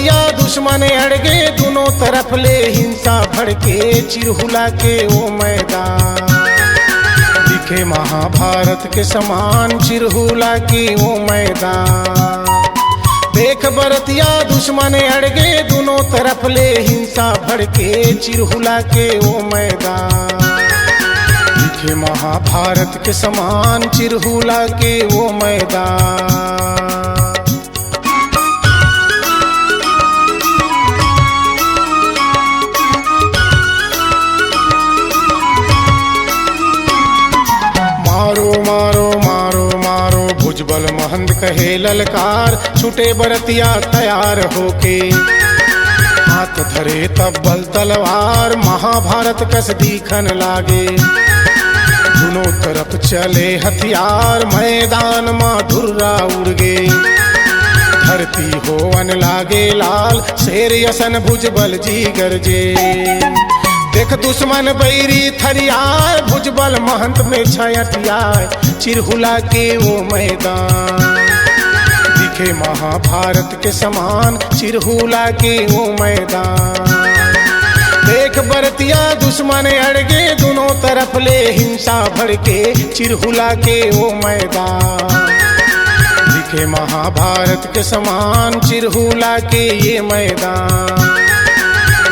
बरतिया दुश्मन अड़गे, दोनों तरफ ले हिंसा भड़के, चिरहुला के वो मैदान दिखे महाभारत के समान, चिरहुला की वो मैदान। देख बरतिया दुश्मन अड़गे, दोनों तरफ ले हिंसा भड़के, चिरहुला के वो मैदान दिखे महाभारत के समान, चिरहुला के वो मैदान। मारो मारो मारो मारो भुजबल महंत कहे ललकार, छूटे बरतिया तैयार होके, हाथ धरे तब्बल तलवार, महाभारत कस दीखन लागे। दोनों तरफ चले हथियार, मैदान माँ धुर्रा उड़गे, धरती होवन लागे लाल, शेर यसन भुजबल जी गरजे। देख दुश्मन बैरी थरियार, भुजबल महंत में छयटियार, चिरहुला के वो मैदान दिखे महाभारत के समान, चिरहुला के वो मैदान। देख बरतिया दुश्मन अड़गे, दोनों तरफ ले हिंसा भड़के, चिरहुला के वो मैदान दिखे महाभारत के समान, चिरहुला के ये मैदान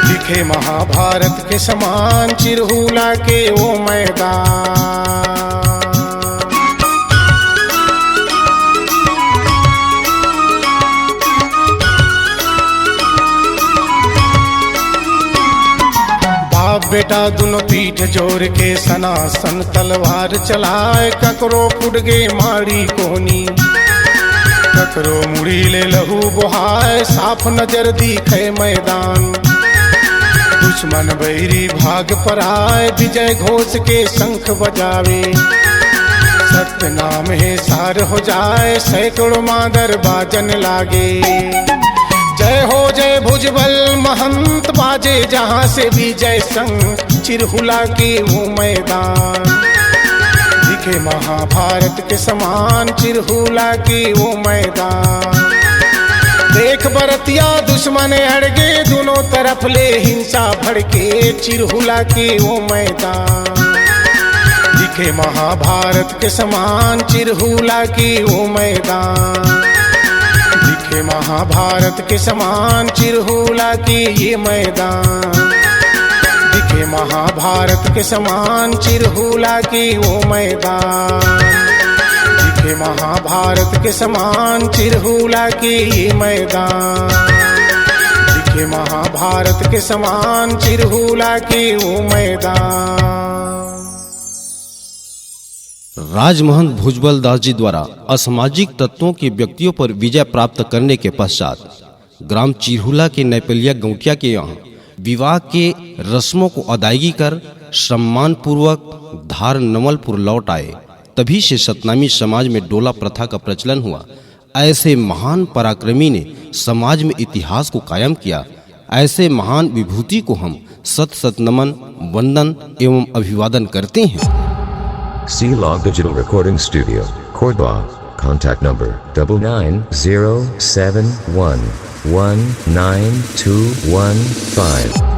दिखे महाभारत के समान, चिरहुला के वो मैदान। बाप बेटा दोनों पीठ जोड़ के सनासन तलवार चलाए, ककरो फुटगे मारी कोनी, ककरो मुड़ी ले लहू बुहाए, साफ नजर दिखे मैदान। दुश्मन बैरी भाग पर आए, विजय घोष के शंख बजावे, सत्य नाम है सार हो जाए, सैकड़ों मादर बाजन लागे। जय हो जय भुजबल महंत बाजे, जहाँ से भी जय संग, चिरहुला के वो मैदान दिखे महाभारत के समान, चिरहुला के वो मैदान। देख बरतिया दुश्मन अड़गे, दोनों तरफ ले हिंसा भड़के, चिरहुला के वो मैदान दिखे महाभारत के समान, चिरहुला के वो मैदान दिखे महाभारत के समान, चिरहुला के ये मैदान दिखे महाभारत के समान, चिरहुला के वो मैदान दिखे महाभारत के समान, चिरहुला के ये मैदान दिखे महाभारत के समान, चिरहुला के वो मैदान। राजमहंत भुजबल दास जी द्वारा असामाजिक तत्वों के व्यक्तियों पर विजय प्राप्त करने के पश्चात ग्राम चिरहुला के नैपलिया गौटिया के यहाँ विवाह के रस्मों को अदायगी कर सम्मान पूर्वक धार नवलपुर लौट आए। तभी से सतनामी समाज में डोला प्रथा का प्रचलन हुआ। ऐसे महान पराक्रमी ने समाज में इतिहास को कायम किया। ऐसे महान विभूति को हम सत सत नमन, वंदन एवं अभिवादन करते हैं। C-Log Digital Recording Studio, Cordoba. Contact number 9907119215.